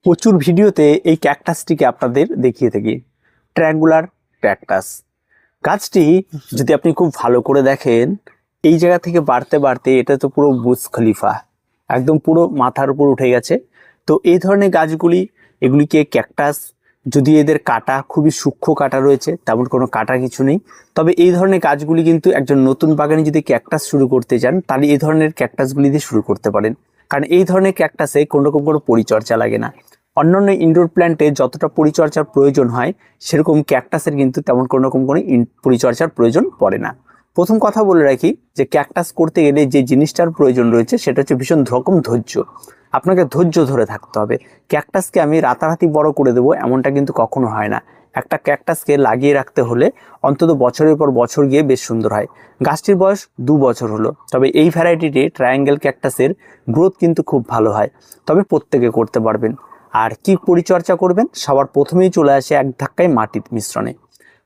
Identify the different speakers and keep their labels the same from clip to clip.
Speaker 1: প্রচুর ভিডিওতে এই ক্যাকটাসটিকে আপনাদের দেখিয়ে থাকি, ট্রায়াঙ্গুলার ক্যাকটাস। গাছটি যদি আপনি খুব ভালো করে দেখেন, এই জায়গা থেকে বাড়তে বাড়তে এটা তো পুরো বুর্জ খলিফা, একদম পুরো মাথার উপর উঠে গেছে। তো এই ধরনের গাছগুলি, এগুলিকে ক্যাকটাস। যদি এদের কাটা খুবই সূক্ষ্ম কাটা রয়েছে, তেমন কোনো কাটা কিছু নেই। তবে এই ধরনের গাছগুলি কিন্তু একজন নতুন বাগানে যদি ক্যাকটাস শুরু করতে চান, তাহলে এই ধরনের ক্যাকটাসগুলি দিয়ে শুরু করতে পারেন। কারণ এই ধরনের ক্যাকটাসে কোনো রকম কোনো পরিচর্যা লাগে না। অন্যান্য ইনডোর প্ল্যান্টে যতটা পরিচর্যার প্রয়োজন হয়, সেরকম ক্যাকটাসের কিন্তু তেমন কোনো রকম কোনো পরিচর্যার প্রয়োজন পড়ে না। প্রথম কথা বলে রাখি যে ক্যাকটাস করতে গেলে যে জিনিসটার প্রয়োজন রয়েছে সেটা হচ্ছে ভীষণ রকম ধৈর্য। আপনাকে ধৈর্য ধরে থাকতে হবে। ক্যাকটাসকে আমি রাতারাতি বড় করে দেবো এমনটা কিন্তু কখনো হয় না। একটা ক্যাকটাসকে লাগিয়ে রাখতে হলে অন্তত বছরের পর বছর গিয়ে বেশ সুন্দর হয়। গাছটির বয়স 2 বছর হলো, তবে এই ভ্যারাইটিটি ট্রায়াঙ্গেল ক্যাকটাসের গ্রোথ কিন্তু খুব ভালো হয়। তবে প্রত্যেকে করতে পারবেন। আর কি পরিচর্যা করবেন, সবার প্রথমেই চলে আসে এক ধাক্কায় মাটির মিশ্রণে।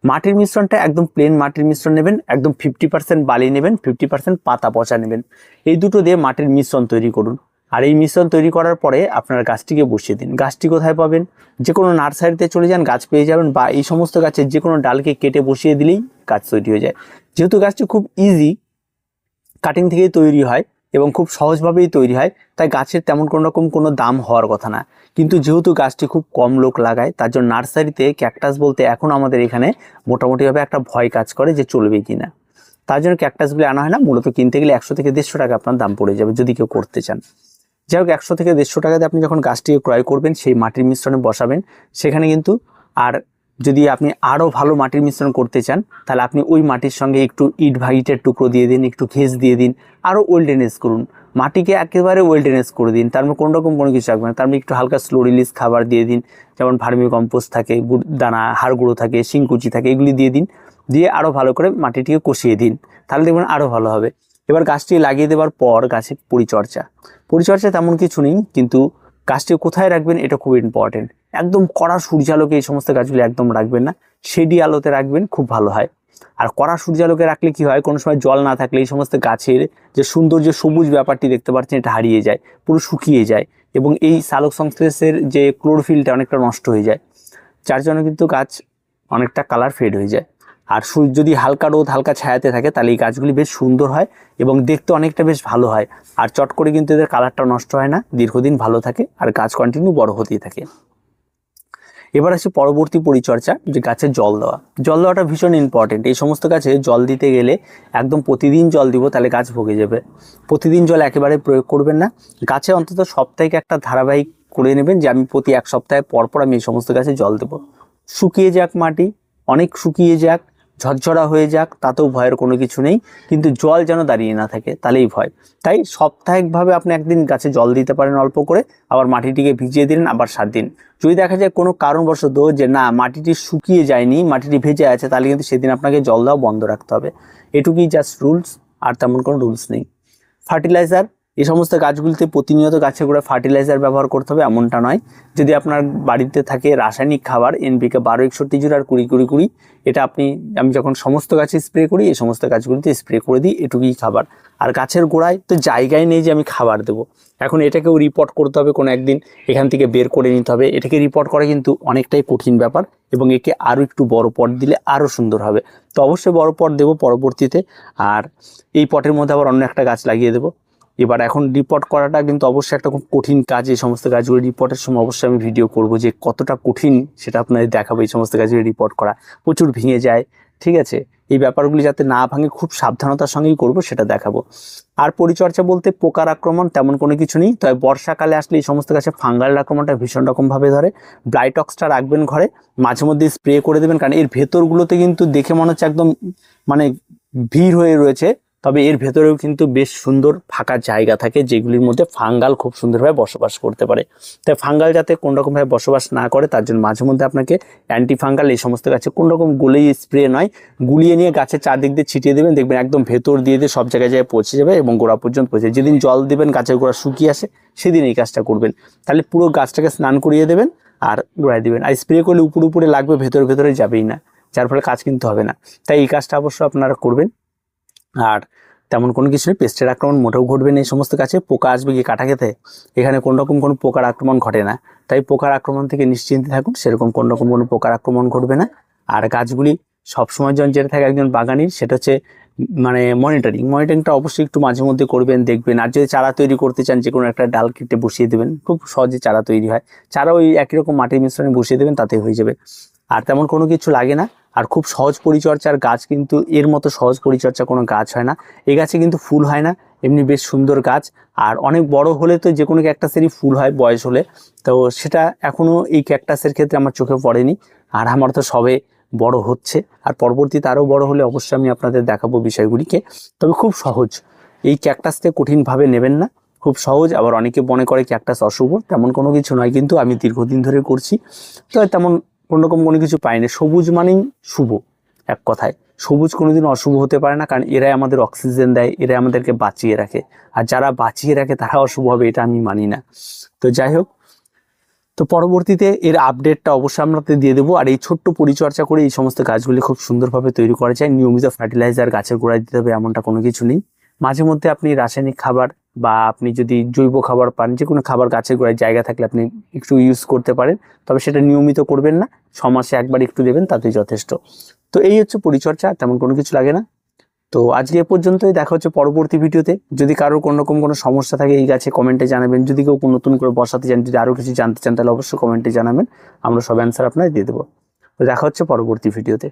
Speaker 1: মাটির মিশ্রণটা একদম প্লেন মাটির মিশ্রণ নেবেন, একদম 50% বালি নেবেন, 50% পাতা পচা নেবেন। এই দুটো দিয়ে মাটির মিশ্রণ তৈরি করুন। আর এই মিশ্রণ তৈরি করার পরে আপনার গাছটিকে বসিয়ে দিন। গাছটি কোথায় পাবেন? যে কোনো নার্সারিতে চলে যান, গাছ পেয়ে যাবেন, বা এই সমস্ত গাছের যে কোনো ডালকে কেটে বসিয়ে দিলেই গাছ তৈরি হয়ে যায়। যেহেতু গাছটি খুব ইজি, কাটিং থেকেই তৈরি হয় এবং খুব সহজভাবেই তৈরি হয়, তাই গাছের তেমন কোনো রকম কোনো দাম হওয়ার কথা না। কিন্তু যেহেতু গাছটি খুব কম লোক লাগায়, তার জন্য নার্সারিতে ক্যাকটাস বলতে এখন আমাদের এখানে মোটামুটিভাবে একটা ভয় কাজ করে যে চলবে কি না। তার জন্য ক্যাকটাসগুলি আনা হয় না। মূলত কিনতে গেলে 100 থেকে 150 টাকা আপনার দাম পড়ে যাবে যদি কেউ করতে চান। যাই হোক, 100 থেকে 150 টাকাতে আপনি যখন গাছটিকে ক্রয় করবেন, সেই মাটির মিশ্রণে বসাবেন। সেখানে কিন্তু আর যদি আপনি আরও ভালো মাটির মিশ্রণ করতে চান, তাহলে আপনি ওই মাটির সঙ্গে একটু ইট বা ইটের টুকরো দিয়ে দিন, একটু ঘেস দিয়ে দিন, আরও ওয়েলডেনেস করুন। মাটিকে একেবারে ওয়েলডেনেস করে দিন। তার মধ্যে কোনো রকম কোনো কিছু রাখবেন না। তার মধ্যে একটু হালকা স্লো রিলিজ খাবার দিয়ে দিন, যেমন ভার্মি কম্পোস্ট থাকে, দানা, হাড় গুঁড়ো থাকে, শিংকুচি থাকে, এগুলি দিয়ে দিন। দিয়ে আরও ভালো করে মাটিটিকে কষিয়ে দিন, তাহলে দেখবেন আরও ভালো হবে। এবার গাছটি লাগিয়ে দেওয়ার পর গাছের পরিচর্যা তেমন কিছু নেই, কিন্তু গাছটি কোথায় রাখবেন এটা খুব ইম্পর্টেন্ট। একদম কড়া সূর্যালোকে এই সমস্ত গাছগুলি একদম রাখবেন না, শেডি আলোতে রাখবেন, খুব ভালো হয়। আর কড়া সূর্যালোকে রাখলে কি হয়, কোনো সময় জল না থাকলে এই সমস্ত গাছের যে সুন্দর যে সবুজ ব্যাপারটি দেখতে পাচ্ছেন, এটা হারিয়ে যায়, পুরো শুকিয়ে যায়, এবং এই সালোক সংশ্লেষের যে ক্লোরোফিলটা অনেকটা নষ্ট হয়ে যায়, যার জন্য কিন্তু গাছ অনেকটা কালার ফেড হয়ে যায়। আর যদি হালকা রোদ হালকা ছায়াতে থাকে, তাহলে এই গাছগুলি বেশ সুন্দর হয় এবং দেখতে অনেকটা বেশ ভালো হয়। আর চট করে কিন্তু এদের কালারটা নষ্ট হয় না, দীর্ঘদিন ভালো থাকে, আর গাছ কন্টিনিউ বড় হতেই থাকে। এবার আসে পরবর্তী পরিচর্যা, যে গাছের জল দেওয়াটা ভীষণ ইম্পর্টেন্ট। এই সমস্ত গাছে জল দিতে গেলে একদম প্রতিদিন জল দিব, তাহলে গাছ ভুগে যাবে। প্রতিদিন জল একেবারে প্রয়োগ করবেন না। গাছে অন্তত সপ্তাহে একটা ধারাবাহিক করে নেবেন, যে আমি প্রতি 1 সপ্তাহে পর পর আমি এই সমস্ত গাছে জল দেবো। শুকিয়ে যাক মাটি, অনেক শুকিয়ে যাক, ঝরঝরা হয়ে যাক, তাতেও ভয়ের কোনো কিছু নেই, কিন্তু জল যেন দাঁড়িয়ে না থাকে, তাহলেই ভয়। তাই সাপ্তাহিকভাবে আপনি একদিন গাছে জল দিতে পারেন অল্প করে, আবার মাটিটিকে ভিজিয়ে দিলেন আবার 7 দিন। যদি দেখা যায় কোনো কারণবশত যে না, মাটিটি শুকিয়ে যায়নি, মাটিটি ভেজে আছে, তাহলে কিন্তু সেদিন আপনাকে জল দেওয়া বন্ধ রাখতে হবে। এটুকুই জাস্ট রুলস, আর তেমন কোনো রুলস নেই। ফার্টিলাইজার, এই সমস্ত গাছগুলিতে প্রতিনিয়ত গাছের গোড়ায় ফার্টিলাইজার ব্যবহার করতে হবে এমনটা নয়। যদি আপনার বাড়িতে থাকে রাসায়নিক খাবার NPK 12, 61, 0 আর 20, 20, 20, এটা আমি যখন সমস্ত গাছে স্প্রে করি, এই সমস্ত গাছগুলিতে স্প্রে করে দিই, এটুকুই খাবার। আর গাছের গোড়ায় তো জায়গায় নেই যে আমি খাবার দেবো। এখন এটাকেও রিপোর্ট করতে হবে, কোনো একদিন এখান থেকে বের করে নিতে হবে। এটাকে রিপোর্ট করা কিন্তু অনেকটাই কঠিন ব্যাপার, এবং একে আরও একটু বড় পট দিলে আরও সুন্দর হবে। তো অবশ্যই বড় পট দেবো পরবর্তীতে। আর এই পটের মধ্যে আবার অন্য একটা গাছ লাগিয়ে দেবো। এবার এখন রিপোর্ট করাটা কিন্তু অবশ্যই একটা খুব কঠিন কাজ। এই সমস্ত গাছগুলো রিপোর্টের সময় অবশ্যই আমি ভিডিও করব, যে কতটা কঠিন সেটা আপনাদের দেখাবো। এই সমস্ত গাছগুলো রিপোর্ট করা প্রচুর ভেঙে যায়, ঠিক আছে? এই ব্যাপারগুলি যাতে না ভাঙে, খুব সাবধানতার সঙ্গেই করব, সেটা দেখাবো। আর পরিচর্যা বলতে পোকার আক্রমণ তেমন কোনো কিছু নেই। তবে বর্ষাকালে আসলে এই সমস্ত গাছে ফাঙ্গাল আক্রমণটা ভীষণ রকমভাবে ধরে। ব্লাইটক্সটা রাখবেন ঘরে, মাঝে মধ্যে স্প্রে করে দেবেন, কারণ এর ভেতরগুলোতে কিন্তু দেখে মনে হচ্ছে একদম মানে ভিড় হয়ে রয়েছে, তবে এর ভেতরেও কিন্তু বেশ সুন্দর ফাঁকা জায়গা থাকে, যেগুলির মধ্যে ফাঙ্গাল খুব সুন্দরভাবে বসবাস করতে পারে। তাই ফাঙ্গাল যাতে কোনোরকমভাবে বসবাস না করে, তার জন্য মাঝে মধ্যে আপনাকে অ্যান্টি ফাঙ্গাল এই সমস্ত গাছে কোনোরকম গুলিয়ে স্প্রে নয়, গুলিয়ে নিয়ে গাছের চারদিক দিয়ে ছিটিয়ে দেবেন, দেখবেন একদম ভেতর দিয়ে সব জায়গায় পৌঁছে যাবে এবং গোড়া পর্যন্ত পৌঁছে। যেদিন জল দেবেন গাছের গোড়া শুকিয়ে আসে, সেদিন এই কাজটা করবেন। তাহলে পুরো গাছটাকে স্নান করিয়ে দেবেন আর গোড়ায় দেবেন। আর স্প্রে করলে উপরে লাগবে, ভেতরে যাবেই না, যার ফলে কাজ কিন্তু হবে না। তাই এই কাজটা অবশ্য আপনারা করবেন। আর তেমন কোনো কিছু নেই, পেস্টের আক্রমণ মোটেও ঘটবে না এই সমস্ত গাছে। পোকা আসবে কি কাটা খেতে? এখানে কোনো রকম কোনো পোকার আক্রমণ ঘটে না, তাই পোকার আক্রমণ থেকে নিশ্চিন্তে থাকুন, সেরকম কোনো রকম কোনো পোকার আক্রমণ ঘটবে না। আর গাছগুলি সবসময় যেটা থাকে একজন বাগানির, সেটা হচ্ছে মানে মনিটরিংটা অবশ্যই একটু মাঝে মধ্যে করবেন, দেখবেন। আর যদি চারা তৈরি করতে চান, যে কোনো একটা ডাল কেটে বসিয়ে দেবেন, খুব সহজে চারা তৈরি হয়। চারা ওই একই রকম মাটির মিশ্রণে বসিয়ে দেবেন, তাতে হয়ে যাবে। আর তেমন কোনো কিছু লাগে না। আর খুব সহজ পরিচর্যার গাছ, কিন্তু এর মতো সহজ পরিচর্যা কোনো গাছ হয় না। এই গাছে কিন্তু ফুল হয় না, এমনি বেশ সুন্দর গাছ। আর অনেক বড় হলে তো যে কোনো ক্যাকটাসেরই ফুল হয় বয়স হলে, তো সেটা এখনও এই ক্যাকটাসের ক্ষেত্রে আমার চোখে পড়েনি। আর আমার তো সবে বড় হচ্ছে, আর পরবর্তীতে আরও বড় হলে অবশ্যই আমি আপনাদের দেখাবো বিষয়গুলিকে। তবে খুব সহজ, এই ক্যাকটাসকে কঠিনভাবে নেবেন না, খুব সহজ। আবার অনেকে মনে করে ক্যাকটাস অশুভ, তেমন কোনো কিছু নয়, কিন্তু আমি দীর্ঘদিন ধরে করছি, তো তেমন কোনোরকম কোনো কিছু পাইনি। সবুজ মানেই শুভ, এক কথায় সবুজ কোনোদিন অশুভ হতে পারে না, কারণ এরাই আমাদের অক্সিজেন দেয়, এরাই আমাদেরকে বাঁচিয়ে রাখে। আর যারা বাঁচিয়ে রাখে তারা অশুভ হবে, এটা আমি মানি না। তো যাই হোক, তো পরবর্তীতে এর আপডেটটা অবশ্যই আপনাদের দিয়ে দেবো। আর এই ছোট্ট পরিচর্যা করে এই সমস্ত গাছগুলি খুব সুন্দরভাবে তৈরি করা যায়। নিয়মিত ফার্টিলাইজার গাছের গোড়ায় দিতে হবে এমনটা কোনো কিছু নেই। মাঝে মধ্যে আপনি রাসায়নিক খাবার বা আপনি যদি জৈব খাবার পান, যে কোনো খাবার গাছের গোড়ায় জায়গা থাকলে আপনি একটু ইউজ করতে পারেন, তবে সেটা নিয়মিত করবেন না, 6 মাসে একবার একটু দেবেন, তাতেই যথেষ্ট। তো এই হচ্ছে পরিচর্যা, তেমন কোনো কিছু লাগে না। তো আজকে এ পর্যন্তই, দেখা হচ্ছে পরবর্তী ভিডিওতে। যদি কারোর কোনো রকম কোনো সমস্যা থাকে এই গাছে কমেন্টে জানাবেন। যদি কেউ নতুন করে বসাতে চান, যদি আরও কিছু জানতে চান, তাহলে অবশ্যই কমেন্টে জানাবেন, আমরা সব অ্যান্সার আপনাদের দিয়ে দেবো। তো দেখা হচ্ছে পরবর্তী ভিডিওতে।